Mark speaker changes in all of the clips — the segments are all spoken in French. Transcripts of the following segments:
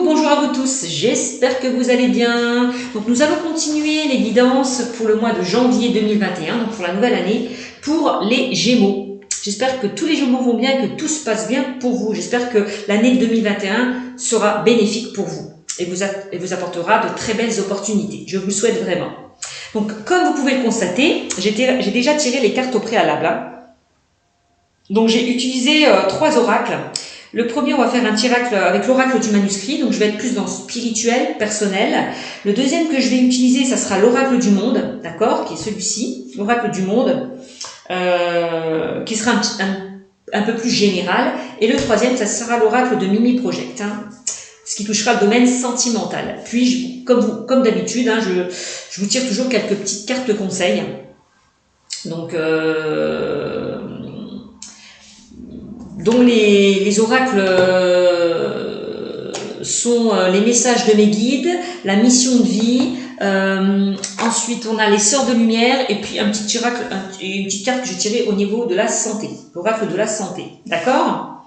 Speaker 1: bonjour à vous tous, j'espère que vous allez bien. Donc nous allons continuer les guidances pour le mois de janvier 2021, donc pour la nouvelle année, pour les Gémeaux. J'espère que tous les Gémeaux vont bien, que tout se passe bien pour vous. J'espère que l'année 2021 sera bénéfique pour vous et vous apportera de très belles opportunités. Je vous le souhaite vraiment. Donc comme vous pouvez le constater, j'ai déjà tiré les cartes au préalable. Donc j'ai utilisé 3 oracles. Le premier, on va faire un tiracle avec l'oracle du manuscrit, donc je vais être plus dans spirituel, personnel. Le deuxième que je vais utiliser, ça sera l'oracle du monde, d'accord, qui est celui-ci, l'oracle du monde, qui sera un peu plus général. Et le troisième, ça sera l'oracle de Mimi Project, ce qui touchera le domaine sentimental. Puis, comme d'habitude, je vous tire toujours quelques petites cartes conseils. Donc, dont les oracles sont les messages de mes guides, la mission de vie, ensuite on a les sœurs de lumière et puis un petit oracle, une petite carte que j'ai tirée au niveau de la santé, l'oracle de la santé, d'accord?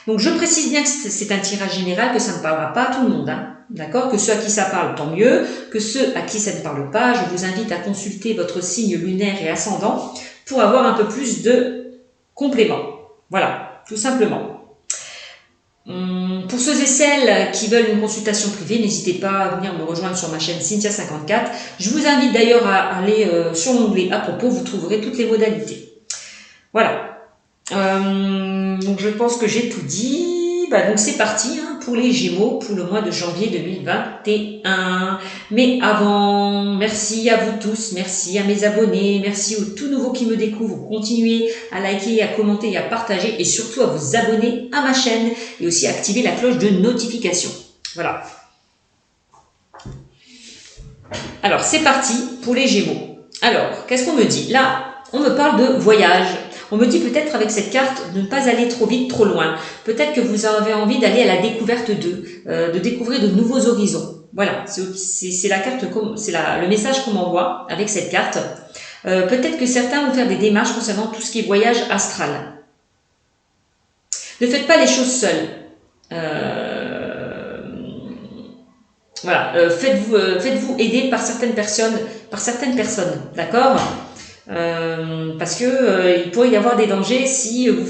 Speaker 1: Donc je précise bien que c'est un tirage général, que ça ne parlera pas à tout le monde, d'accord? Que ceux à qui ça parle, tant mieux, que ceux à qui ça ne parle pas, je vous invite à consulter votre signe lunaire et ascendant pour avoir un peu plus de compléments, voilà. Tout simplement. Pour ceux et celles qui veulent une consultation privée, n'hésitez pas à venir me rejoindre sur ma chaîne Cynthia54. Je vous invite d'ailleurs à aller sur l'onglet à propos, vous trouverez toutes les modalités. Voilà. Donc je pense que j'ai tout dit. Donc c'est parti pour les Gémeaux pour le mois de janvier 2021. Mais avant, merci à vous tous, merci à mes abonnés, merci aux tout nouveaux qui me découvrent. Continuez à liker, à commenter et à partager et surtout à vous abonner à ma chaîne et aussi à activer la cloche de notification. Voilà. Alors c'est parti pour les Gémeaux. Alors, qu'est-ce qu'on me dit? Là, on me parle de voyage. On me dit peut-être avec cette carte de ne pas aller trop vite, trop loin. Peut-être que vous avez envie d'aller à la découverte de découvrir de nouveaux horizons. Voilà, c'est la carte, c'est le message qu'on m'envoie avec cette carte. Peut-être que certains vont faire des démarches concernant tout ce qui est voyage astral. Ne faites pas les choses seuls. Voilà, faites-vous aider par certaines personnes, d'accord? Parce que il pourrait y avoir des dangers si vous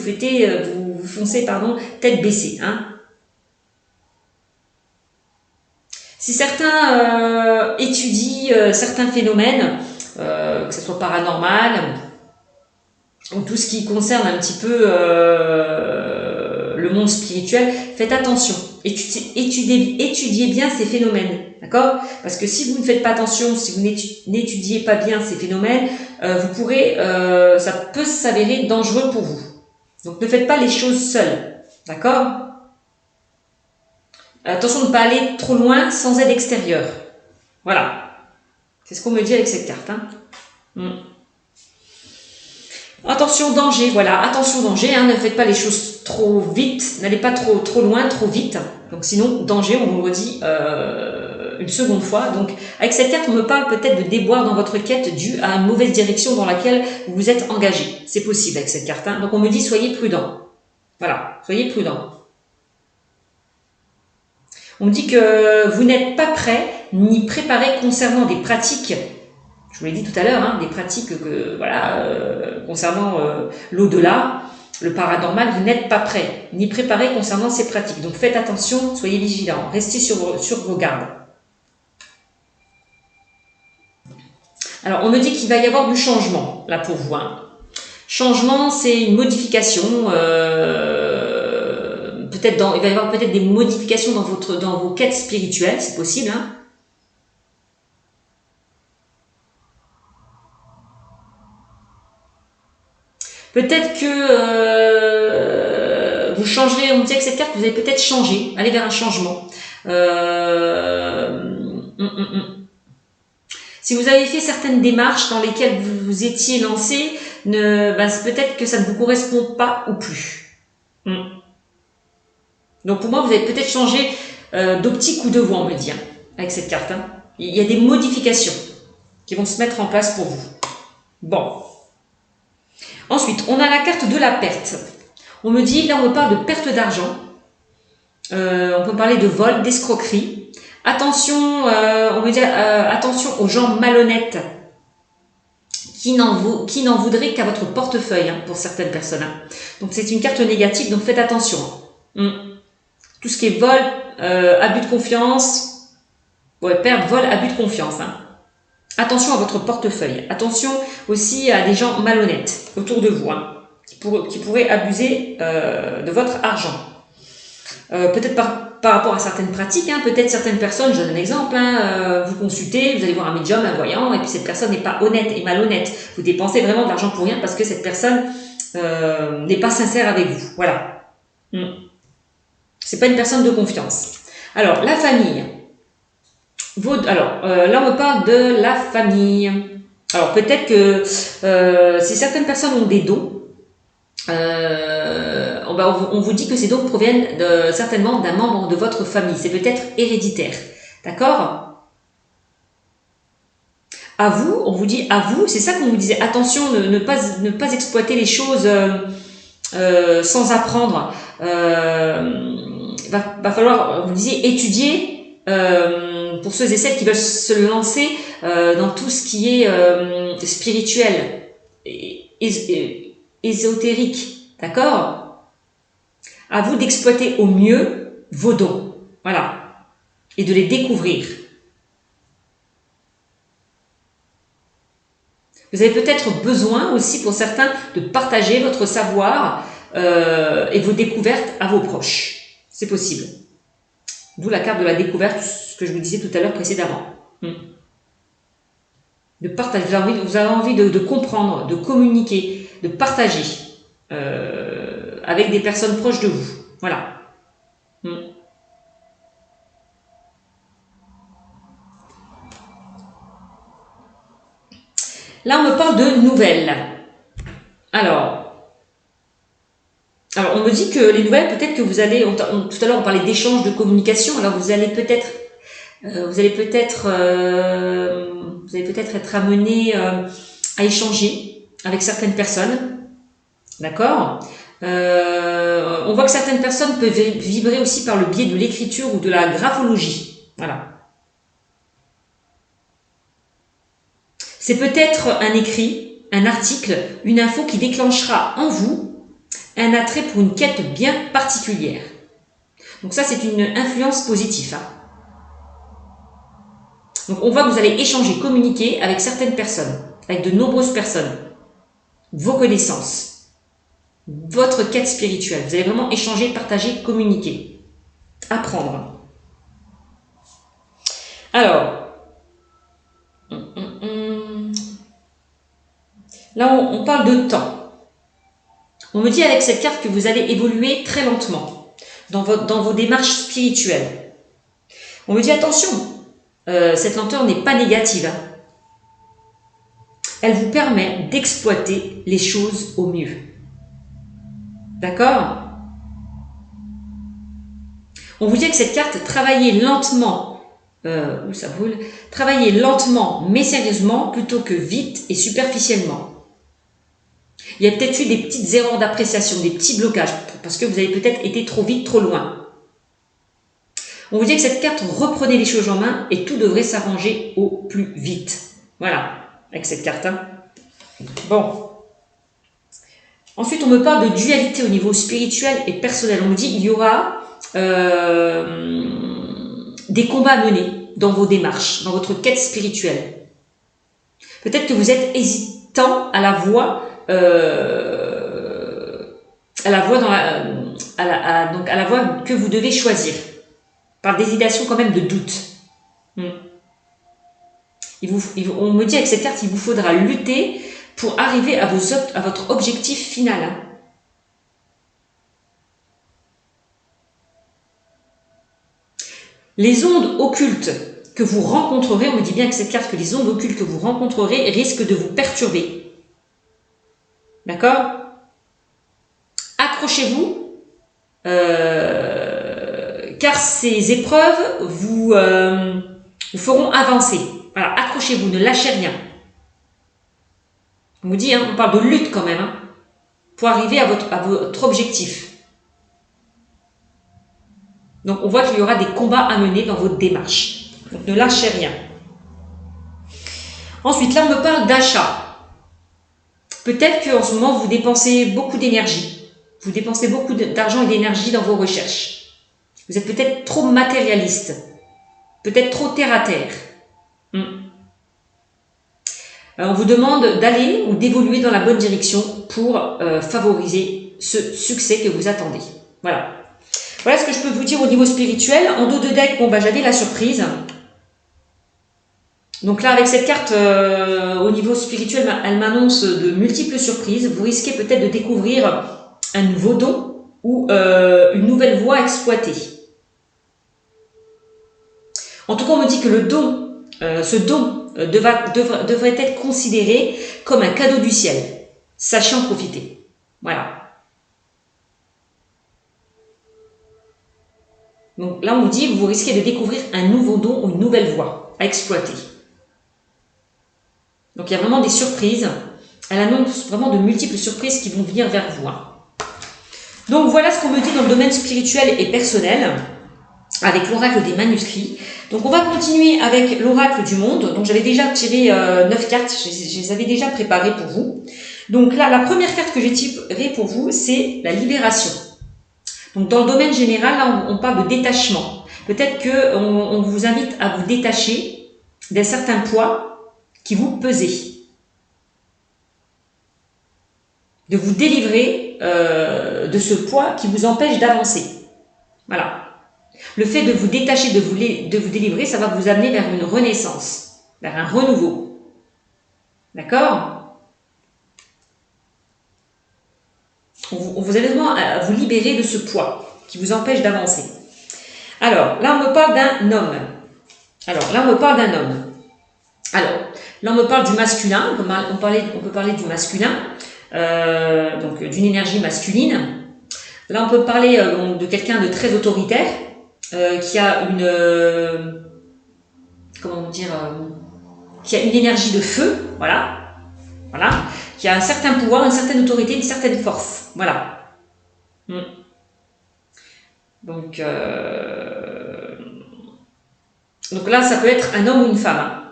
Speaker 1: foncez tête baissée, Si certains étudient certains phénomènes, que ce soit paranormal ou tout ce qui concerne un petit peu le monde spirituel, faites attention. Étudiez bien ces phénomènes, d'accord? Parce que si vous ne faites pas attention, si vous n'étudiez pas bien ces phénomènes, ça peut s'avérer dangereux pour vous. Donc ne faites pas les choses seuls, d'accord? Attention de ne pas aller trop loin sans aide extérieure. Voilà. C'est ce qu'on me dit avec cette carte. Attention danger, voilà, attention danger, ne faites pas les choses trop vite, n'allez pas trop loin, trop vite. Donc sinon, danger, on vous le redit une seconde fois. Donc avec cette carte, on me parle peut-être de déboire dans votre quête due à une mauvaise direction dans laquelle vous vous êtes engagé. C'est possible avec cette carte. Donc on me dit soyez prudent. Voilà, soyez prudent. On me dit que vous n'êtes pas prêt ni préparé concernant des pratiques. Je vous l'ai dit tout à l'heure, des pratiques concernant l'au-delà, le paranormal, vous n'êtes pas prêt ni préparé concernant ces pratiques. Donc faites attention, soyez vigilants, restez sur vos gardes. Alors on me dit qu'il va y avoir du changement là pour vous. Changement, c'est une modification. Il va y avoir peut-être des modifications dans vos quêtes spirituelles, c'est possible. Peut-être que vous changerez, on me dit avec cette carte, vous allez peut-être changer, aller vers un changement. Si vous avez fait certaines démarches dans lesquelles vous vous étiez lancé, peut-être que ça ne vous correspond pas ou plus. Donc pour moi, vous allez peut-être changer d'optique ou de voie, on me dit, avec cette carte. Il y a des modifications qui vont se mettre en place pour vous. Bon. Ensuite, on a la carte de la perte. On me dit, là on me parle de perte d'argent. On peut parler de vol, d'escroquerie. Attention, on veut dire attention aux gens malhonnêtes qui n'en voudraient qu'à votre portefeuille, hein, pour certaines personnes. Hein. Donc c'est une carte négative, donc faites attention. Tout ce qui est vol, abus de confiance, ouais, perte, vol, abus de confiance. Hein. Attention à votre portefeuille. Attention aussi à des gens malhonnêtes autour de vous, hein, qui pourraient abuser de votre argent. Peut-être par rapport à certaines pratiques, hein, peut-être certaines personnes, je donne un exemple, hein, vous consultez, vous allez voir un médium, un voyant, et puis cette personne n'est pas honnête et malhonnête. Vous dépensez vraiment de l'argent pour rien parce que cette personne n'est pas sincère avec vous. Voilà. C'est pas une personne de confiance. Alors, la famille. Là, on me parle de la famille. Alors, peut-être que si certaines personnes ont des dons, on vous dit que ces dons proviennent certainement d'un membre de votre famille. C'est peut-être héréditaire. D'accord? À vous, on vous dit à vous, c'est ça qu'on vous disait. Attention, ne pas exploiter les choses sans apprendre. Va falloir, vous disiez, étudier pour ceux et celles qui veulent se lancer dans tout ce qui est spirituel, ésotérique. D'accord? À vous d'exploiter au mieux vos dons. Voilà. Et de les découvrir. Vous avez peut-être besoin aussi pour certains de partager votre savoir et vos découvertes à vos proches. C'est possible. D'où la carte de la découverte, ce que je vous disais tout à l'heure précédemment. De partager. Vous avez envie de comprendre, de communiquer, de partager avec des personnes proches de vous. Voilà. Là, on me parle de nouvelles. Alors, on me dit que les nouvelles, peut-être que vous allez, tout à l'heure on parlait d'échange, de communication, alors vous allez peut-être être amené à échanger avec certaines personnes, d'accord. On voit que certaines personnes peuvent vibrer aussi par le biais de l'écriture ou de la graphologie, voilà. C'est peut-être un écrit, un article, une info qui déclenchera en vous un attrait pour une quête bien particulière. Donc ça, c'est une influence positive. Hein. Donc on voit que vous allez échanger, communiquer avec certaines personnes, avec de nombreuses personnes, vos connaissances, votre quête spirituelle. Vous allez vraiment échanger, partager, communiquer, apprendre. Alors, là on parle de temps. On me dit avec cette carte que vous allez évoluer très lentement dans vos démarches spirituelles. On me dit attention, cette lenteur n'est pas négative. Hein. Elle vous permet d'exploiter les choses au mieux. D'accord? On vous dit avec cette carte, travaillez lentement, travaillez lentement mais sérieusement plutôt que vite et superficiellement. Il y a peut-être eu des petites erreurs d'appréciation, des petits blocages, parce que vous avez peut-être été trop vite, trop loin. On vous dit que cette carte, reprenez les choses en main et tout devrait s'arranger au plus vite. Voilà, avec cette carte. Hein. Bon. Ensuite, on me parle de dualité au niveau spirituel et personnel. On me dit qu'il y aura des combats à mener dans vos démarches, dans votre quête spirituelle. Peut-être que vous êtes hésitant à la voix que vous devez choisir, par des hésitation quand même de doute. On me dit avec cette carte, il vous faudra lutter pour arriver à votre objectif final. Hein. Les ondes occultes que vous rencontrerez, on me dit bien avec cette carte que les ondes occultes que vous rencontrerez risquent de vous perturber. D'accord? Accrochez-vous, car ces épreuves vous feront avancer. Voilà, accrochez-vous, ne lâchez rien. On vous dit, hein, on parle de lutte quand même, hein, pour arriver à votre objectif. Donc, on voit qu'il y aura des combats à mener dans votre démarche. Donc, ne lâchez rien. Ensuite, là, on me parle d'achat. Peut-être qu'en ce moment, vous dépensez beaucoup d'énergie. Vous dépensez beaucoup d'argent et d'énergie dans vos recherches. Vous êtes peut-être trop matérialiste. Peut-être trop terre à terre. On vous demande d'aller ou d'évoluer dans la bonne direction pour favoriser ce succès que vous attendez. Voilà. Voilà ce que je peux vous dire au niveau spirituel. En dos de deck, bon, j'avais la surprise. Donc là, avec cette carte, au niveau spirituel, elle m'annonce de multiples surprises. Vous risquez peut-être de découvrir un nouveau don ou une nouvelle voie exploitée. En tout cas, on me dit que le don, ce don devrait être considéré comme un cadeau du ciel. Sachez en profiter. Voilà. Donc là, on vous dit que vous risquez de découvrir un nouveau don ou une nouvelle voie à exploiter. Donc il y a vraiment des surprises. Elle annonce vraiment de multiples surprises qui vont venir vers vous. Donc voilà ce qu'on me dit dans le domaine spirituel et personnel avec l'oracle des manuscrits. Donc on va continuer avec l'oracle du monde. Donc j'avais déjà tiré 9 cartes, je les avais déjà préparées pour vous. Donc là, la première carte que j'ai tirée pour vous, c'est la libération. Donc dans le domaine général, là on parle de détachement. Peut-être qu'on vous invite à vous détacher d'un certain poids qui vous pesait. De vous délivrer de ce poids qui vous empêche d'avancer. Voilà. Le fait de vous détacher, de vous délivrer, ça va vous amener vers une renaissance, vers un renouveau. D'accord ? Vous allez vraiment vous libérer de ce poids qui vous empêche d'avancer. Alors, là, on me parle d'un homme. Alors, là, on me parle du masculin. On peut parler du masculin, donc d'une énergie masculine. Là, on peut parler de quelqu'un de très autoritaire, qui a qui a une énergie de feu, voilà, qui a un certain pouvoir, une certaine autorité, une certaine force, voilà. Donc là, ça peut être un homme ou une femme.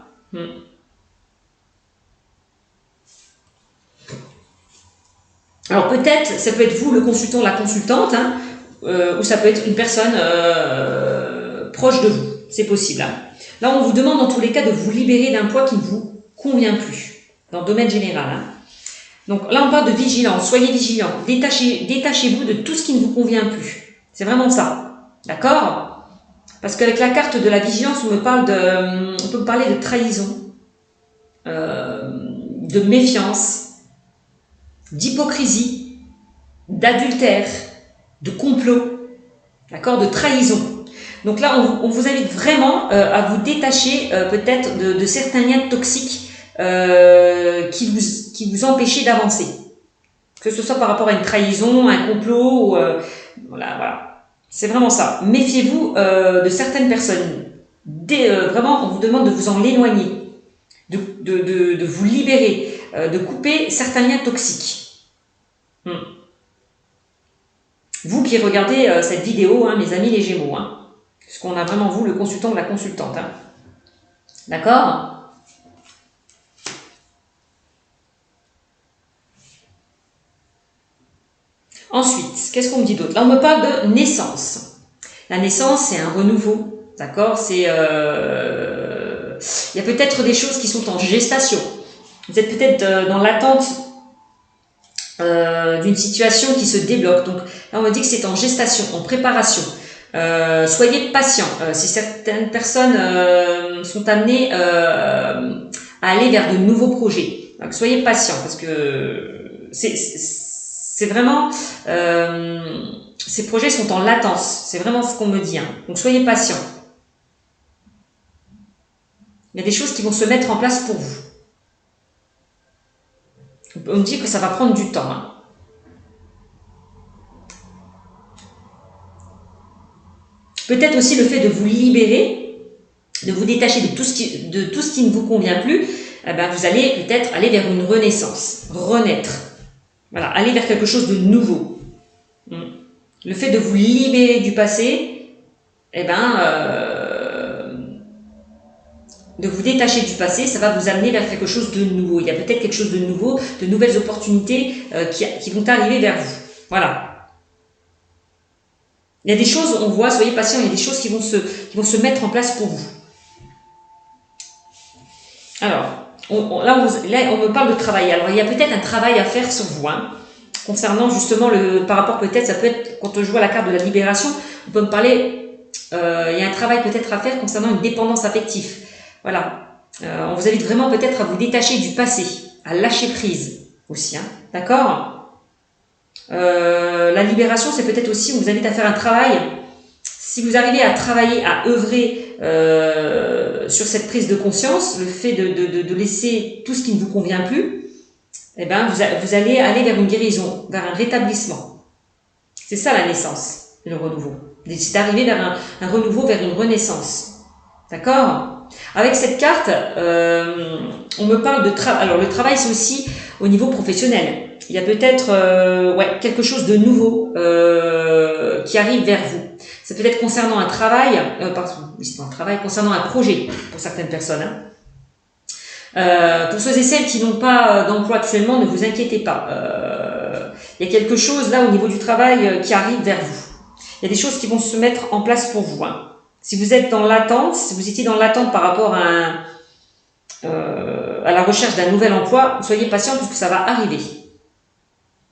Speaker 1: Alors peut-être, ça peut être vous, le consultant, la consultante, ou ça peut être une personne proche de vous, c'est possible. Là, on vous demande dans tous les cas de vous libérer d'un poids qui ne vous convient plus, dans le domaine général. Donc là, on parle de vigilance, soyez vigilants, détachez-vous de tout ce qui ne vous convient plus. C'est vraiment ça, d'accord ? Parce qu'avec la carte de la vigilance, on peut me parler de trahison, de méfiance, d'hypocrisie, d'adultère, de complot, d'accord, de trahison. Donc là, on vous invite vraiment à vous détacher peut-être de certains liens toxiques qui vous empêchaient d'avancer. Que ce soit par rapport à une trahison, un complot, ou, voilà. C'est vraiment ça. Méfiez-vous de certaines personnes. Vraiment, on vous demande de vous en éloigner, de vous libérer, de couper certains liens toxiques. Vous qui regardez cette vidéo, mes amis les Gémeaux, parce qu'on a vraiment vous, le consultant ou la consultante. D'accord ? Ensuite, qu'est-ce qu'on me dit d'autre ? Là, on me parle de naissance. La naissance, c'est un renouveau. D'accord ? Il y a peut-être des choses qui sont en gestation. Vous êtes peut-être dans l'attente d'une situation qui se débloque. Donc là, on me dit que c'est en gestation, en préparation. Soyez patient. Si certaines personnes sont amenées à aller vers de nouveaux projets, donc soyez patient parce que c'est vraiment ces projets sont en latence. C'est vraiment ce qu'on me dit. Donc soyez patient. Il y a des choses qui vont se mettre en place pour vous. On me dit que ça va prendre du temps. Peut-être aussi le fait de vous libérer, de vous détacher de tout ce qui ne vous convient plus, vous allez peut-être aller vers une renaissance, renaître. Voilà, aller vers quelque chose de nouveau. Le fait de vous libérer du passé, eh ben, de vous détacher du passé, ça va vous amener vers quelque chose de nouveau. Il y a peut-être quelque chose de nouveau, de nouvelles opportunités qui vont arriver vers vous. Voilà. Il y a des choses, on voit, soyez patient, il y a des choses qui vont se mettre en place pour vous. Alors, là, on me parle de travail. Alors, il y a peut-être un travail à faire sur vous, hein, concernant justement par rapport peut-être, ça peut être, quand je vois la carte de la libération, on peut me parler, il y a un travail peut-être à faire concernant une dépendance affective. Voilà. On vous invite vraiment peut-être à vous détacher du passé, à lâcher prise aussi, hein, d'accord ? La libération, c'est peut-être aussi, on vous invite à faire un travail. Si vous arrivez à travailler, à œuvrer sur cette prise de conscience, le fait de laisser tout ce qui ne vous convient plus, eh ben, vous allez aller vers une guérison, vers un rétablissement. C'est ça la naissance, le renouveau. C'est d'arriver vers un renouveau, vers une renaissance. D'accord ? Avec cette carte, on me parle de travail. Alors le travail, c'est aussi au niveau professionnel. Il y a peut-être quelque chose de nouveau qui arrive vers vous. C'est peut-être concernant un travail, concernant un projet pour certaines personnes. Hein. Pour ceux et celles qui n'ont pas d'emploi actuellement, ne vous inquiétez pas. Il y a quelque chose là au niveau du travail qui arrive vers vous. Il y a des choses qui vont se mettre en place pour vous. Hein. Si vous êtes dans l'attente, si vous étiez dans l'attente par rapport à la recherche d'un nouvel emploi, soyez patient puisque ça va arriver.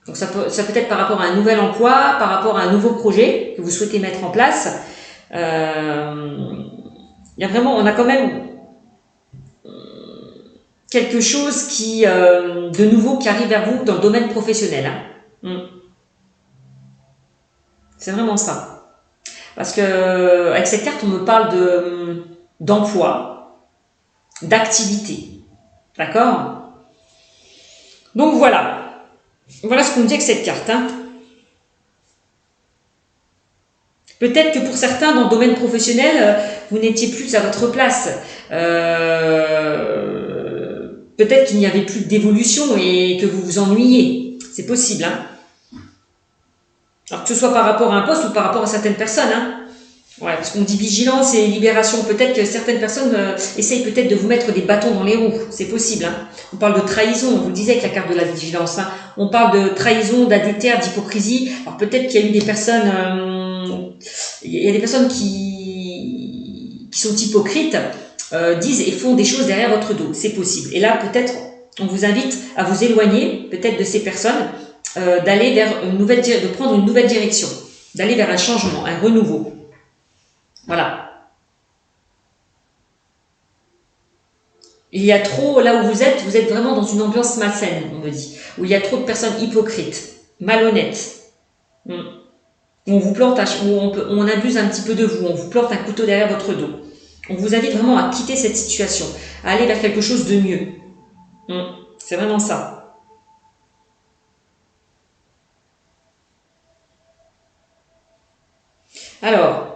Speaker 1: Donc ça peut être par rapport à un nouvel emploi, par rapport à un nouveau projet que vous souhaitez mettre en place. Il y a vraiment, on a quand même quelque chose de nouveau qui arrive vers vous dans le domaine professionnel. Hein. C'est vraiment ça. Parce que avec cette carte, on me parle d'emploi, d'activité. D'accord ? Donc voilà. Voilà ce qu'on me dit avec cette carte. Hein. Peut-être que pour certains, dans le domaine professionnel, vous n'étiez plus à votre place. Peut-être qu'il n'y avait plus d'évolution et que vous vous ennuyiez. C'est possible. Hein. Alors que ce soit par rapport à un poste ou par rapport à certaines personnes. Hein. Ouais, parce qu'on dit vigilance et libération. Peut-être que certaines personnes essayent peut-être de vous mettre des bâtons dans les roues. C'est possible. Hein. On parle de trahison, on vous le disait avec la carte de la vigilance. Hein. On parle de trahison, d'adultère, d'hypocrisie. Alors peut-être qu'il y a eu des personnes... il y a des personnes qui sont hypocrites, disent et font des choses derrière votre dos. C'est possible. Et là, peut-être, on vous invite à vous éloigner, peut-être de ces personnes, d'aller vers de prendre une nouvelle direction, d'aller vers un changement, un renouveau. Voilà. Il y a trop, là où vous êtes vraiment dans une ambiance malsaine, on me dit, où il y a trop de personnes hypocrites, malhonnêtes, où on vous plante, où on abuse un petit peu de vous, on vous plante un couteau derrière votre dos. On vous invite vraiment à quitter cette situation, à aller vers quelque chose de mieux. C'est vraiment ça. Alors,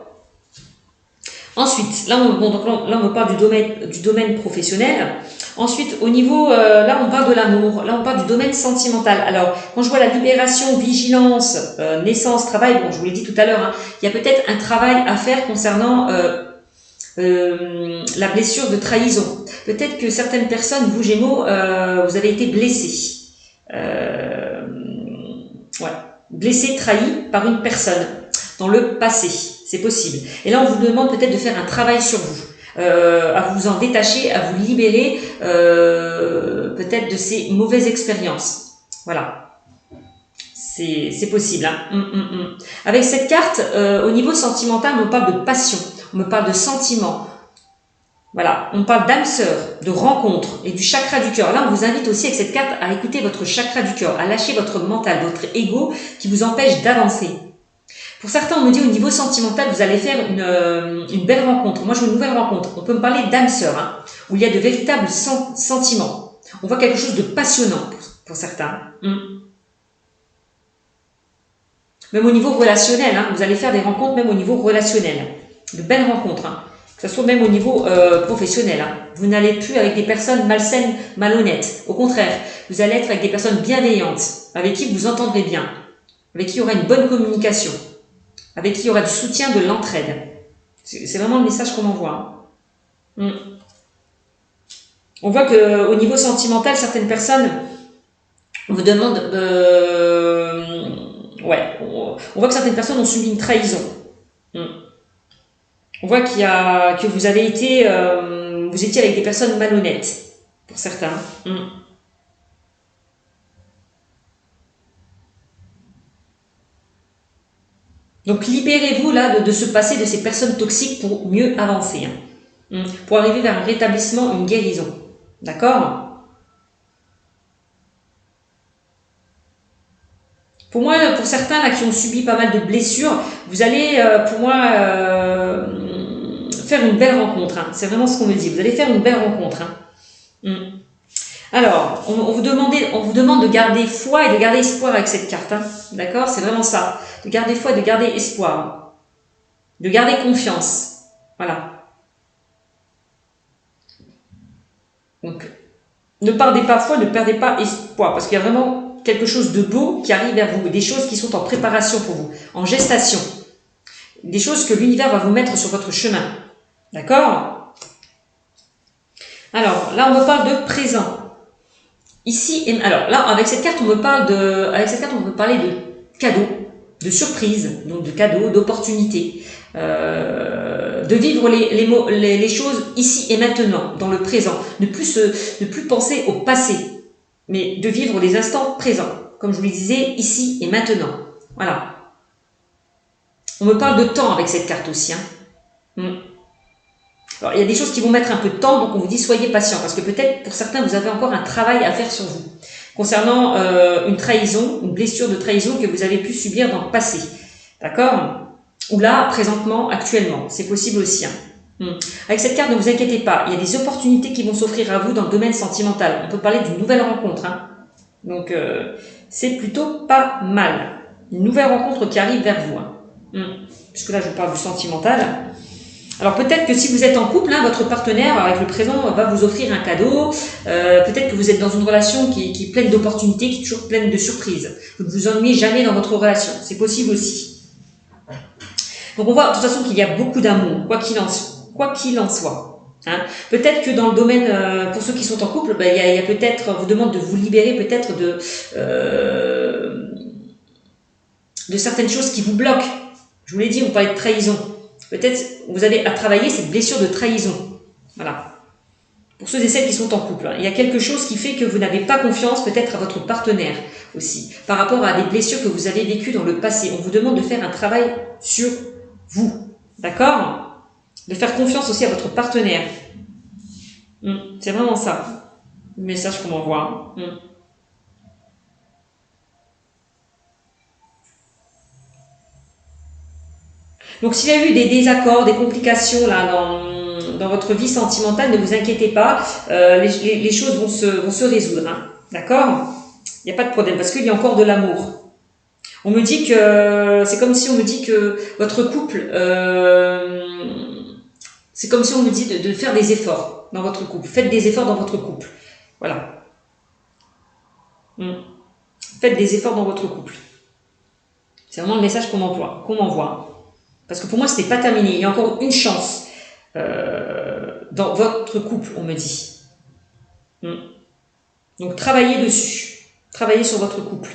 Speaker 1: ensuite, là on me parle du domaine professionnel. Ensuite, au niveau, là on parle de l'amour, là on parle du domaine sentimental. Alors, quand je vois la libération, vigilance, naissance, travail, bon, je vous l'ai dit tout à l'heure, hein, il y a peut-être un travail à faire concernant la blessure de trahison. Peut-être que certaines personnes, vous Gémeaux, vous avez été blessés. Blessés, trahis par une personne dans le passé. C'est possible. Et là, on vous demande peut-être de faire un travail sur vous, à vous en détacher, à vous libérer peut-être de ces mauvaises expériences. Voilà. C'est possible. Hein. Avec cette carte, au niveau sentimental, on me parle de passion, on me parle de sentiments. Voilà, on parle d'âme sœur, de rencontre et du chakra du cœur. Là, on vous invite aussi avec cette carte à écouter votre chakra du cœur, à lâcher votre mental, votre ego qui vous empêche d'avancer. Pour certains, on me dit au niveau sentimental, vous allez faire une belle rencontre. Moi, je veux une nouvelle rencontre. On peut me parler d'âme sœur, hein, où il y a de véritables sentiments. On voit quelque chose de passionnant pour certains. Même au niveau relationnel, hein, vous allez faire des rencontres même au niveau relationnel. De belles rencontres, hein, que ce soit même au niveau professionnel. Hein. Vous n'allez plus avec des personnes malsaines, malhonnêtes. Au contraire, vous allez être avec des personnes bienveillantes, avec qui vous entendrez bien, avec qui il y aura une bonne communication, avec qui il y aura du soutien, de l'entraide. C'est vraiment le message qu'on envoie. Hein. On voit qu'au niveau sentimental, certaines personnes vous demandent... ouais, on voit que certaines personnes ont subi une trahison. On voit que vous avez été... vous étiez avec des personnes malhonnêtes, pour certains. Donc libérez-vous là de ce passé, de ces personnes toxiques pour mieux avancer. Pour arriver vers un rétablissement, une guérison. D'accord? Pour moi, pour certains là qui ont subi pas mal de blessures, vous allez, pour moi, faire une belle rencontre. Hein. C'est vraiment ce qu'on me dit. Vous allez faire une belle rencontre. Hein. Alors, on vous demande de garder foi et de garder espoir avec cette carte. Hein. D'accord? C'est vraiment ça. De garder foi et de garder espoir. De garder confiance. Voilà. Donc, ne perdez pas foi, ne perdez pas espoir, parce qu'il y a vraiment quelque chose de beau qui arrive vers vous, des choses qui sont en préparation pour vous, en gestation, des choses que l'univers va vous mettre sur votre chemin. D'accord? Alors, là, on me parle de présent. Ici, alors là, avec cette carte, on peut parler de cadeaux, de surprises, donc de cadeaux, d'opportunités, de vivre les choses ici et maintenant, dans le présent, ne plus penser au passé, mais de vivre les instants présents, comme je vous le disais, ici et maintenant. Voilà. On me parle de temps avec cette carte aussi. Hein. Alors, il y a des choses qui vont mettre un peu de temps, donc on vous dit soyez patient, parce que peut-être pour certains, vous avez encore un travail à faire sur vous, concernant une trahison, une blessure de trahison que vous avez pu subir dans le passé. D'accord? Ou là, présentement, actuellement. C'est possible aussi. Hein. Avec cette carte, ne vous inquiétez pas, il y a des opportunités qui vont s'offrir à vous dans le domaine sentimental. On peut parler d'une nouvelle rencontre. Hein. Donc, c'est plutôt pas mal. Une nouvelle rencontre qui arrive vers vous. Hein. Puisque là, je vous parle du sentimental. Alors peut-être que si vous êtes en couple, hein, votre partenaire avec le présent va vous offrir un cadeau. Peut-être que vous êtes dans une relation qui est pleine d'opportunités, qui est toujours pleine de surprises. Vous ne vous ennuyez jamais dans votre relation. C'est possible aussi. Donc on voit de toute façon qu'il y a beaucoup d'amour, quoi qu'il en soit. Hein. Peut-être que dans le domaine, pour ceux qui sont en couple, il y a peut-être, vous demande de vous libérer peut-être de certaines choses qui vous bloquent. Je vous l'ai dit, on parlait de trahison. Peut-être vous avez à travailler cette blessure de trahison. Voilà. Pour ceux et celles qui sont en couple, hein. Il y a quelque chose qui fait que vous n'avez pas confiance peut-être à votre partenaire aussi, par rapport à des blessures que vous avez vécues dans le passé. On vous demande de faire un travail sur vous. D'accord? De faire confiance aussi à votre partenaire. C'est vraiment ça, le message qu'on m'envoie. Donc s'il y a eu des désaccords, des complications là dans votre vie sentimentale, ne vous inquiétez pas, les choses vont se résoudre. Hein. D'accord? Il n'y a pas de problème, parce qu'il y a encore de l'amour. On me dit que, c'est comme si on me dit que votre couple, c'est comme si on me dit de faire des efforts dans votre couple. Faites des efforts dans votre couple. Voilà. Faites des efforts dans votre couple. C'est vraiment le message qu'on m'envoie. Parce que pour moi, ce n'est pas terminé. Il y a encore une chance dans votre couple, on me dit. Donc, travaillez dessus. Travaillez sur votre couple.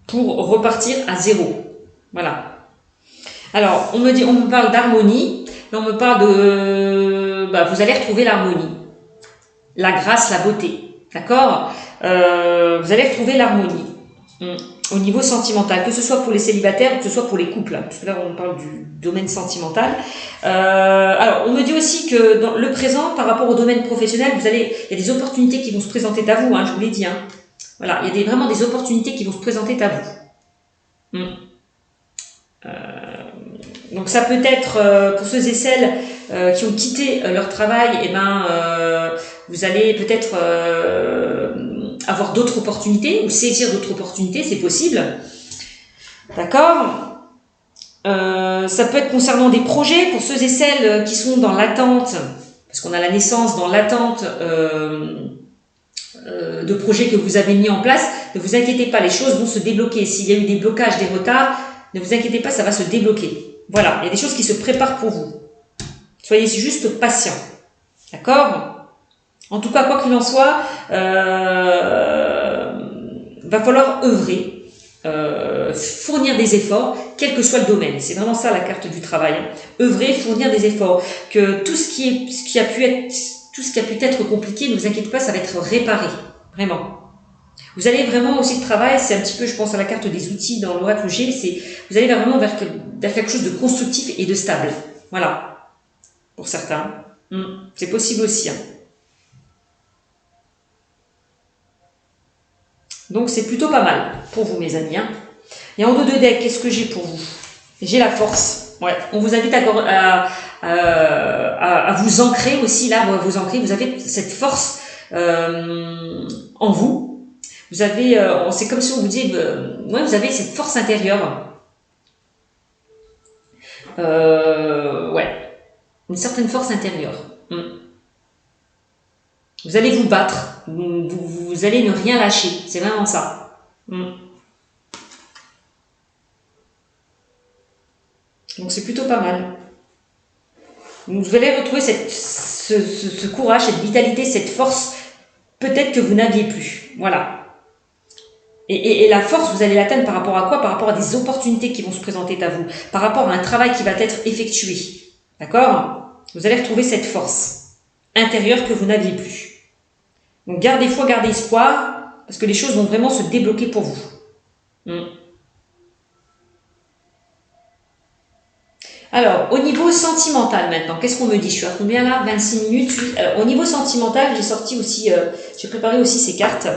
Speaker 1: Pour repartir à zéro. Voilà. Alors, on me parle d'harmonie. On me parle de... vous allez retrouver l'harmonie. La grâce, la beauté. D'accord? Vous allez retrouver l'harmonie. Au niveau sentimental, que ce soit pour les célibataires, que ce soit pour les couples, hein, parce que là on parle du domaine sentimental. Alors on me dit aussi que dans le présent, par rapport au domaine professionnel, il y a des opportunités qui vont se présenter à vous, hein, je vous l'ai dit. Hein. Voilà, il y a vraiment des opportunités qui vont se présenter à vous. Donc ça peut être pour ceux et celles qui ont quitté leur travail, vous allez peut-être avoir d'autres opportunités ou saisir d'autres opportunités, c'est possible. D'accord? Ça peut être concernant des projets pour ceux et celles qui sont dans l'attente, parce qu'on a la naissance dans l'attente de projets que vous avez mis en place. Ne vous inquiétez pas, les choses vont se débloquer. S'il y a eu des blocages, des retards, ne vous inquiétez pas, ça va se débloquer. Voilà, il y a des choses qui se préparent pour vous. Soyez juste patient. D'accord? En tout cas, quoi qu'il en soit, va falloir œuvrer, fournir des efforts, quel que soit le domaine. C'est vraiment ça la carte du travail. Hein. Œuvrer, fournir des efforts. Que tout ce qui a pu être compliqué, ne vous inquiétez pas, ça va être réparé. Vraiment. Vous allez vraiment aussi le travail, c'est un petit peu, je pense à la carte des outils dans l'oracle G, vous allez vraiment vers quelque chose de constructif et de stable. Voilà. Pour certains. C'est possible aussi. Hein. Donc c'est plutôt pas mal pour vous, mes amis. Hein. Et en dos de deck, qu'est-ce que j'ai pour vous? J'ai la force. Ouais. On vous invite à vous ancrer aussi, là, vous ancrer. Vous avez cette force en vous. Vous avez, c'est comme si on vous dit, ouais, vous avez cette force intérieure. Ouais. Une certaine force intérieure. Vous allez vous battre. Vous allez ne rien lâcher. C'est vraiment ça. Donc c'est plutôt pas mal. Vous allez retrouver ce courage, cette vitalité, cette force, peut-être que vous n'aviez plus. Voilà. Et la force, vous allez l'atteindre par rapport à quoi? Par rapport à des opportunités qui vont se présenter à vous, par rapport à un travail qui va être effectué. D'accord? Vous allez retrouver cette force intérieure que vous n'aviez plus. Donc gardez foi, gardez espoir, parce que les choses vont vraiment se débloquer pour vous. Alors, au niveau sentimental maintenant, qu'est-ce qu'on me dit? Je suis à combien là? 26 minutes. Alors, au niveau sentimental, j'ai sorti aussi, j'ai préparé aussi ces cartes.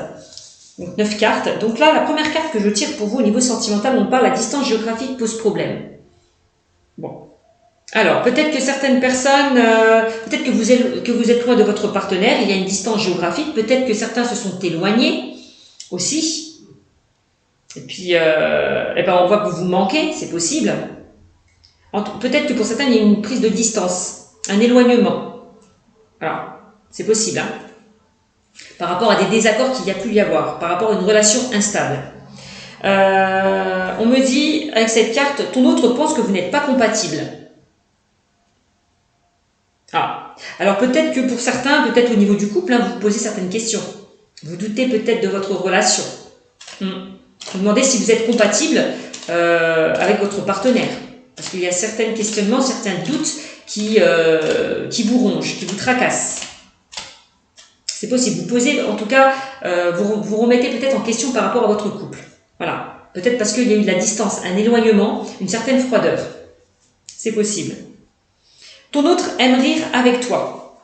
Speaker 1: Donc 9 cartes. Donc là, la première carte que je tire pour vous au niveau sentimental, on parle la distance géographique pose problème. Bon. Alors, peut-être que certaines personnes, peut-être que vous êtes loin de votre partenaire, il y a une distance géographique, peut-être que certains se sont éloignés aussi. Et puis, on voit que vous manquez, c'est possible. Peut-être que pour certains, il y a une prise de distance, un éloignement. Alors, c'est possible, hein. Par rapport à des désaccords qu'il y a pu y avoir, par rapport à une relation instable. On me dit, avec cette carte, ton autre pense que vous n'êtes pas compatible. Ah. Alors peut-être que pour certains, peut-être au niveau du couple, hein, vous vous posez certaines questions. Vous doutez peut-être de votre relation. Vous demandez si vous êtes compatible avec votre partenaire. Parce qu'il y a certains questionnements, certains doutes qui vous rongent, qui vous tracassent. C'est possible. Vous posez, en tout cas, vous remettez peut-être en question par rapport à votre couple. Voilà. Peut-être parce qu'il y a eu de la distance, un éloignement, une certaine froideur. C'est possible. Ton autre aime rire avec toi.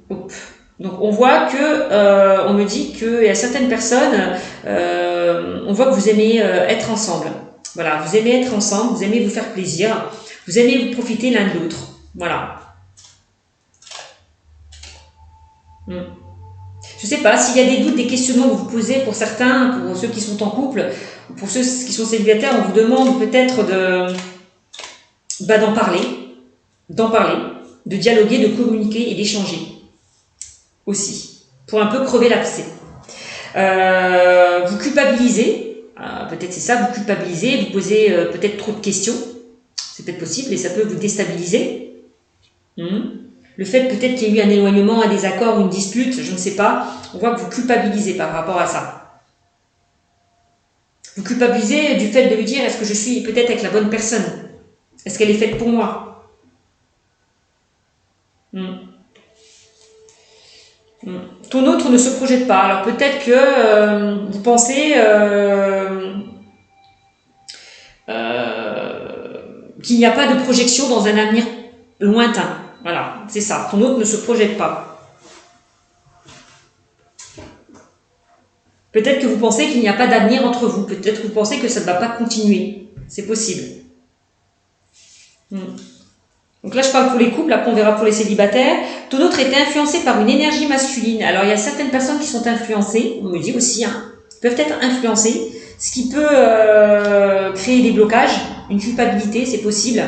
Speaker 1: Oups. Donc on voit que, on me dit qu'il y a certaines personnes, on voit que vous aimez être ensemble. Voilà, vous aimez être ensemble, vous aimez vous faire plaisir, vous aimez vous profiter l'un de l'autre. Voilà. Je ne sais pas, s'il y a des doutes, des questionnements que vous posez pour certains, pour ceux qui sont en couple, pour ceux qui sont célibataires, on vous demande peut-être d'en parler, de dialoguer, de communiquer et d'échanger aussi, pour un peu crever l'abcès. Vous culpabilisez, peut-être c'est ça, vous culpabilisez, vous posez peut-être trop de questions, c'est peut-être possible et ça peut vous déstabiliser. Le fait peut-être qu'il y ait eu un éloignement, un désaccord, une dispute, je ne sais pas, on voit que vous culpabilisez par rapport à ça. Vous culpabilisez du fait de lui dire, est-ce que je suis peut-être avec la bonne personne? Est-ce qu'elle est faite pour moi? Ton autre ne se projette pas. Alors peut-être que vous pensez qu'il n'y a pas de projection dans un avenir lointain. Voilà, c'est ça. Ton autre ne se projette pas. Peut-être que vous pensez qu'il n'y a pas d'avenir entre vous. Peut-être que vous pensez que ça ne va pas continuer. C'est possible. Donc là, je parle pour les couples, après on verra pour les célibataires. Ton autre est influencé par une énergie masculine. Alors, il y a certaines personnes qui sont influencées, on me dit aussi, peuvent être influencées, ce qui peut créer des blocages, une culpabilité, c'est possible.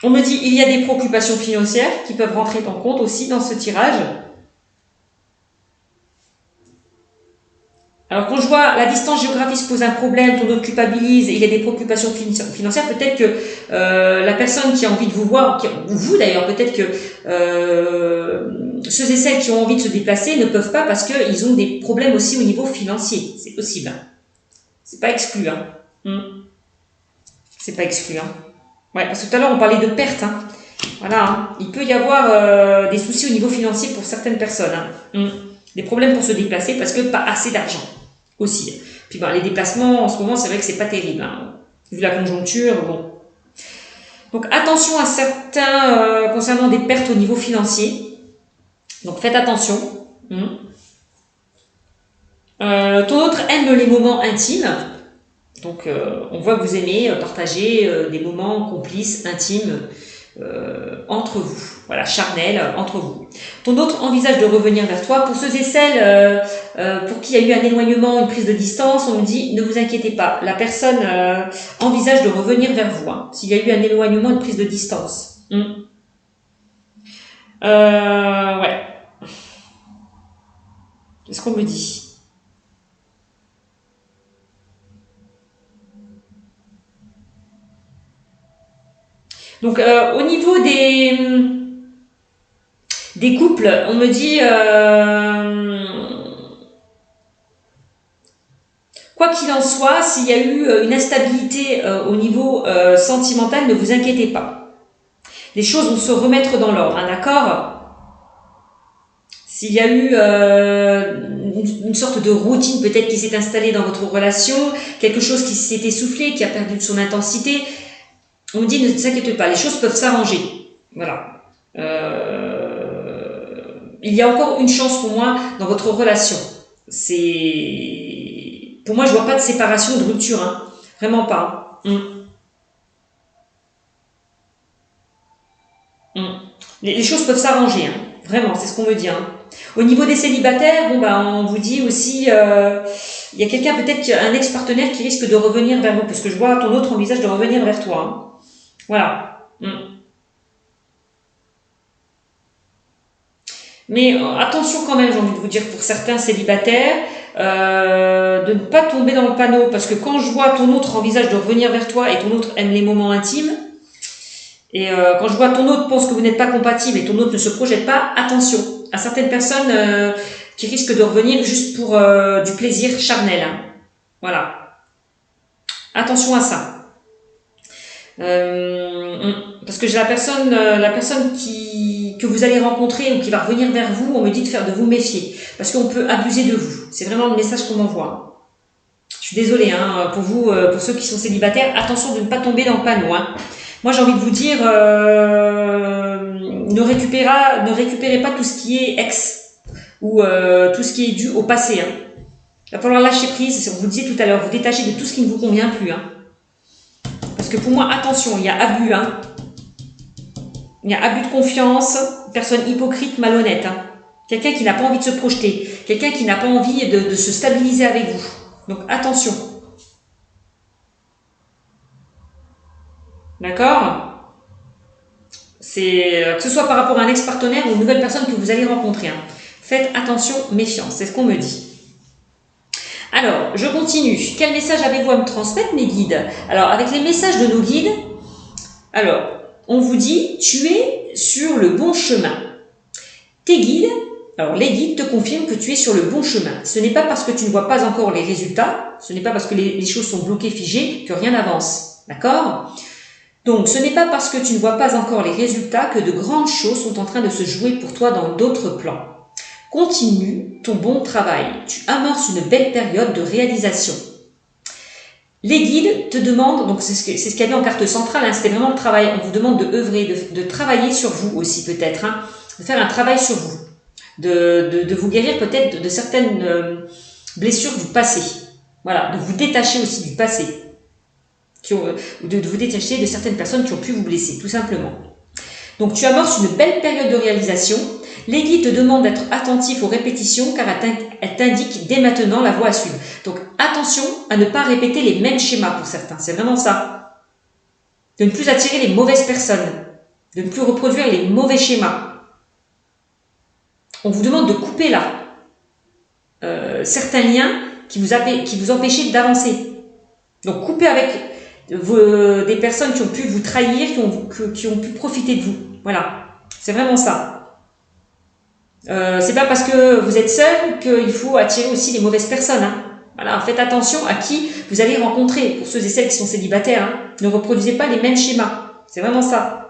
Speaker 1: On me dit, il y a des préoccupations financières qui peuvent rentrer en compte aussi dans ce tirage. Alors quand je vois la distance géographique se pose un problème, ton autre culpabilise et il y a des préoccupations financières, peut-être que la personne qui a envie de vous voir, ou vous d'ailleurs, peut-être que ceux et celles qui ont envie de se déplacer ne peuvent pas parce qu'ils ont des problèmes aussi au niveau financier. C'est possible. Hein. C'est pas exclu. Hein. C'est pas exclu. Hein. Ouais, parce que tout à l'heure on parlait de perte. Hein. Voilà. Hein. Il peut y avoir des soucis au niveau financier pour certaines personnes. Hein. Des problèmes pour se déplacer parce que pas assez d'argent aussi. Puis les déplacements en ce moment c'est vrai que c'est pas terrible. Hein. Vu la conjoncture, bon. Donc attention à certains concernant des pertes au niveau financier. Donc faites attention. Ton autre aime les moments intimes. Donc on voit que vous aimez partager des moments complices, intimes entre vous. Voilà, charnel entre vous. Ton autre envisage de revenir vers toi. Pour ceux et celles pour qui il y a eu un éloignement, une prise de distance, on me dit ne vous inquiétez pas. La personne envisage de revenir vers vous. Hein, s'il y a eu un éloignement, une prise de distance. Ouais. Qu'est-ce qu'on me dit? Donc au niveau des couples, on me dit quoi qu'il en soit, s'il y a eu une instabilité au niveau sentimental, ne vous inquiétez pas. Les choses vont se remettre dans l'ordre, hein, d'accord? S'il y a eu une sorte de routine peut-être qui s'est installée dans votre relation, quelque chose qui s'est essoufflé, qui a perdu de son intensité, on me dit ne vous inquiétez pas, les choses peuvent s'arranger. Voilà. Il y a encore une chance pour moi dans votre relation. Pour moi, je vois pas de séparation, de rupture, hein. Vraiment pas. Les choses peuvent s'arranger, hein. Vraiment, c'est ce qu'on me dit. Hein. Au niveau des célibataires, on vous dit aussi, il y a quelqu'un peut-être un ex-partenaire qui risque de revenir vers vous, parce que je vois ton autre envisage de revenir vers toi. Hein. Voilà. Mais attention quand même, j'ai envie de vous dire, pour certains célibataires, de ne pas tomber dans le panneau, parce que quand je vois ton autre envisage de revenir vers toi et ton autre aime les moments intimes, et quand je vois ton autre pense que vous n'êtes pas compatible et ton autre ne se projette pas, attention à certaines personnes qui risquent de revenir juste pour du plaisir charnel. Hein. Voilà. Attention à ça. Parce que j'ai la personne que vous allez rencontrer ou qui va revenir vers vous, on me dit de vous méfier. Parce qu'on peut abuser de vous. C'est vraiment le message qu'on m'envoie. Je suis désolée hein, pour vous, pour ceux qui sont célibataires, attention de ne pas tomber dans le panneau. Hein. Moi, j'ai envie de vous dire, ne récupérez pas tout ce qui est ex ou tout ce qui est dû au passé. Hein. Il va falloir lâcher prise, on vous le disait tout à l'heure, vous détacher de tout ce qui ne vous convient plus. Hein. Parce que pour moi, attention, il y a abus. Hein. Il y a abus de confiance, personne hypocrite, malhonnête. Hein. Quelqu'un qui n'a pas envie de se projeter, quelqu'un qui n'a pas envie de se stabiliser avec vous. Donc attention. D'accord? Que ce soit par rapport à un ex-partenaire ou une nouvelle personne que vous allez rencontrer. Hein. Faites attention, méfiance, c'est ce qu'on me dit. Alors, je continue. Quel message avez-vous à me transmettre, mes guides? Alors, avec les messages de nos guides, alors, on vous dit, tu es sur le bon chemin. Tes guides, alors les guides te confirment que tu es sur le bon chemin. Ce n'est pas parce que tu ne vois pas encore les résultats, ce n'est pas parce que les choses sont bloquées, figées, que rien n'avance. D'accord? Donc, ce n'est pas parce que tu ne vois pas encore les résultats que de grandes choses sont en train de se jouer pour toi dans d'autres plans. Continue ton bon travail. Tu amorces une belle période de réalisation. Les guides te demandent, donc c'est ce qu'il y avait en carte centrale, hein, c'était vraiment le travail. On vous demande de œuvrer, de travailler sur vous aussi peut-être, hein, de faire un travail sur vous, de vous guérir peut-être de certaines blessures du passé. Voilà, de vous détacher aussi du passé. De vous détacher de certaines personnes qui ont pu vous blesser, tout simplement. Donc tu amorces une belle période de réalisation. Les guides te demandent d'être attentif aux répétitions car elles t'indiquent dès maintenant la voie à suivre. Donc attention à ne pas répéter les mêmes schémas pour certains, c'est vraiment ça. De ne plus attirer les mauvaises personnes, de ne plus reproduire les mauvais schémas. On vous demande de couper là certains liens qui vous empêchaient d'avancer. Donc coupez avec des personnes qui ont pu vous trahir, qui ont pu profiter de vous. Voilà, c'est vraiment ça. C'est pas parce que vous êtes seul qu'il faut attirer aussi les mauvaises personnes. Hein. Voilà, faites attention à qui vous allez rencontrer. Pour ceux et celles qui sont célibataires, hein. Ne reproduisez pas les mêmes schémas. C'est vraiment ça.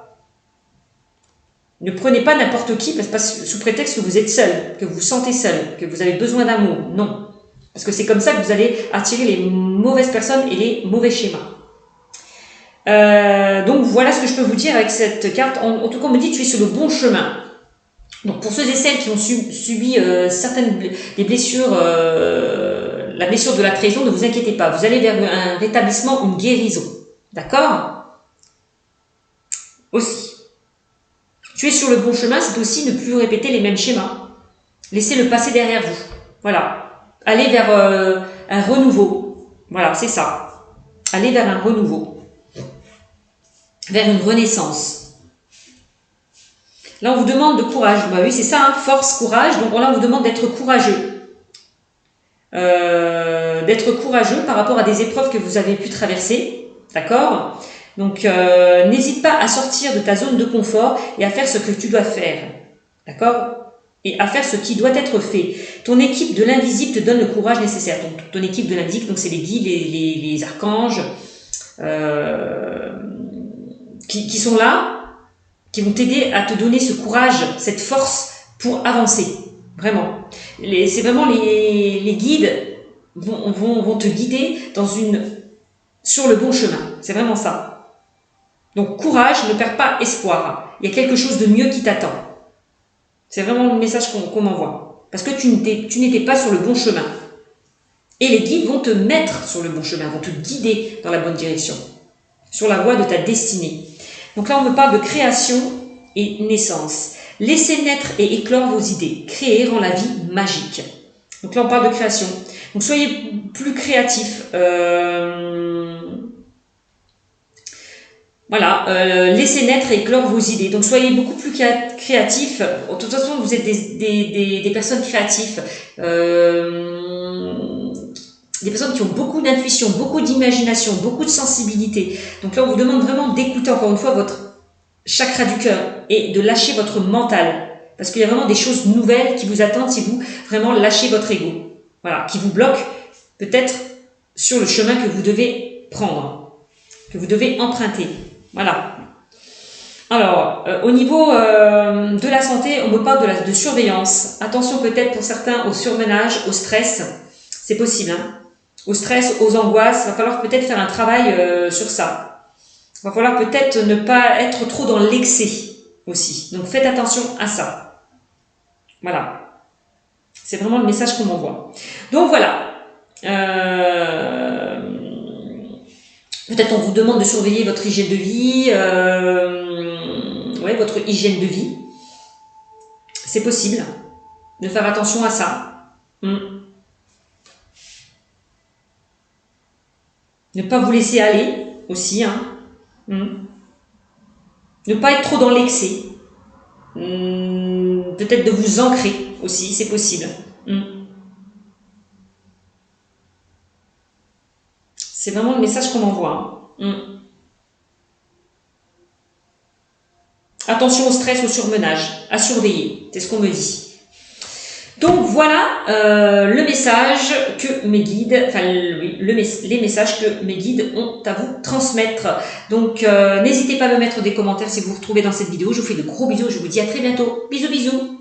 Speaker 1: Ne prenez pas n'importe qui sous prétexte que vous êtes seul, que vous vous sentez seul, que vous avez besoin d'amour. Non. Parce que c'est comme ça que vous allez attirer les mauvaises personnes et les mauvais schémas. Donc voilà ce que je peux vous dire avec cette carte. En tout cas, on me dit que tu es sur le bon chemin. Donc pour ceux et celles qui ont subi des blessures, la blessure de la trahison, ne vous inquiétez pas. Vous allez vers un rétablissement, une guérison. D'accord? Aussi. Tu es sur le bon chemin, c'est aussi ne plus répéter les mêmes schémas. Laissez le passé derrière vous. Voilà. Allez vers un renouveau. Voilà, c'est ça. Allez vers un renouveau. Vers une renaissance. Là, on vous demande de courage. Bah oui, c'est ça, hein, force, courage. Donc là, on vous demande d'être courageux. D'être courageux par rapport à des épreuves que vous avez pu traverser. D'accord ? Donc, n'hésite pas à sortir de ta zone de confort et à faire ce que tu dois faire. D'accord? Et à faire ce qui doit être fait. Ton équipe de l'invisible te donne le courage nécessaire. Donc, ton équipe de l'invisible, donc c'est les guides, les archanges, qui sont là, qui vont t'aider à te donner ce courage, cette force pour avancer. Vraiment. C'est vraiment les guides vont te guider sur le bon chemin. C'est vraiment ça. Donc, courage, ne perds pas espoir. Il y a quelque chose de mieux qui t'attend. C'est vraiment le message qu'on m'envoie. Parce que tu n'étais pas sur le bon chemin. Et les guides vont te mettre sur le bon chemin, vont te guider dans la bonne direction, sur la voie de ta destinée. Donc là, on me parle de création et naissance. Laissez naître et éclore vos idées. Créer rend la vie magique. Donc là, on parle de création. Donc, soyez plus créatifs. Voilà, laissez naître et éclore vos idées. Donc, soyez beaucoup plus créatifs. De toute façon, vous êtes des personnes créatives. Des personnes qui ont beaucoup d'intuition, beaucoup d'imagination, beaucoup de sensibilité. Donc là, on vous demande vraiment d'écouter encore une fois votre chakra du cœur et de lâcher votre mental. Parce qu'il y a vraiment des choses nouvelles qui vous attendent si vous vraiment lâchez votre ego. Voilà, qui vous bloquent peut-être sur le chemin que vous devez prendre, que vous devez emprunter. Voilà. Alors, au niveau de la santé, on me parle de surveillance. Attention peut-être pour certains au surmenage, au stress. C'est possible, hein. Au stress, aux angoisses. Il va falloir peut-être faire un travail sur ça. Il va falloir peut-être ne pas être trop dans l'excès aussi. Donc, faites attention à ça. Voilà. C'est vraiment le message qu'on m'envoie. Donc, voilà. Peut-être on vous demande de surveiller votre hygiène de vie, votre hygiène de vie. C'est possible de faire attention à ça. Ne pas vous laisser aller aussi. Hein. Ne pas être trop dans l'excès. Peut-être de vous ancrer aussi, c'est possible. C'est vraiment le message qu'on m'envoie. Attention au stress, au surmenage, à surveiller, c'est ce qu'on me dit. Donc voilà le message que mes guides, les messages que mes guides ont à vous transmettre. Donc n'hésitez pas à me mettre des commentaires si vous vous retrouvez dans cette vidéo. Je vous fais de gros bisous, je vous dis à très bientôt. Bisous bisous.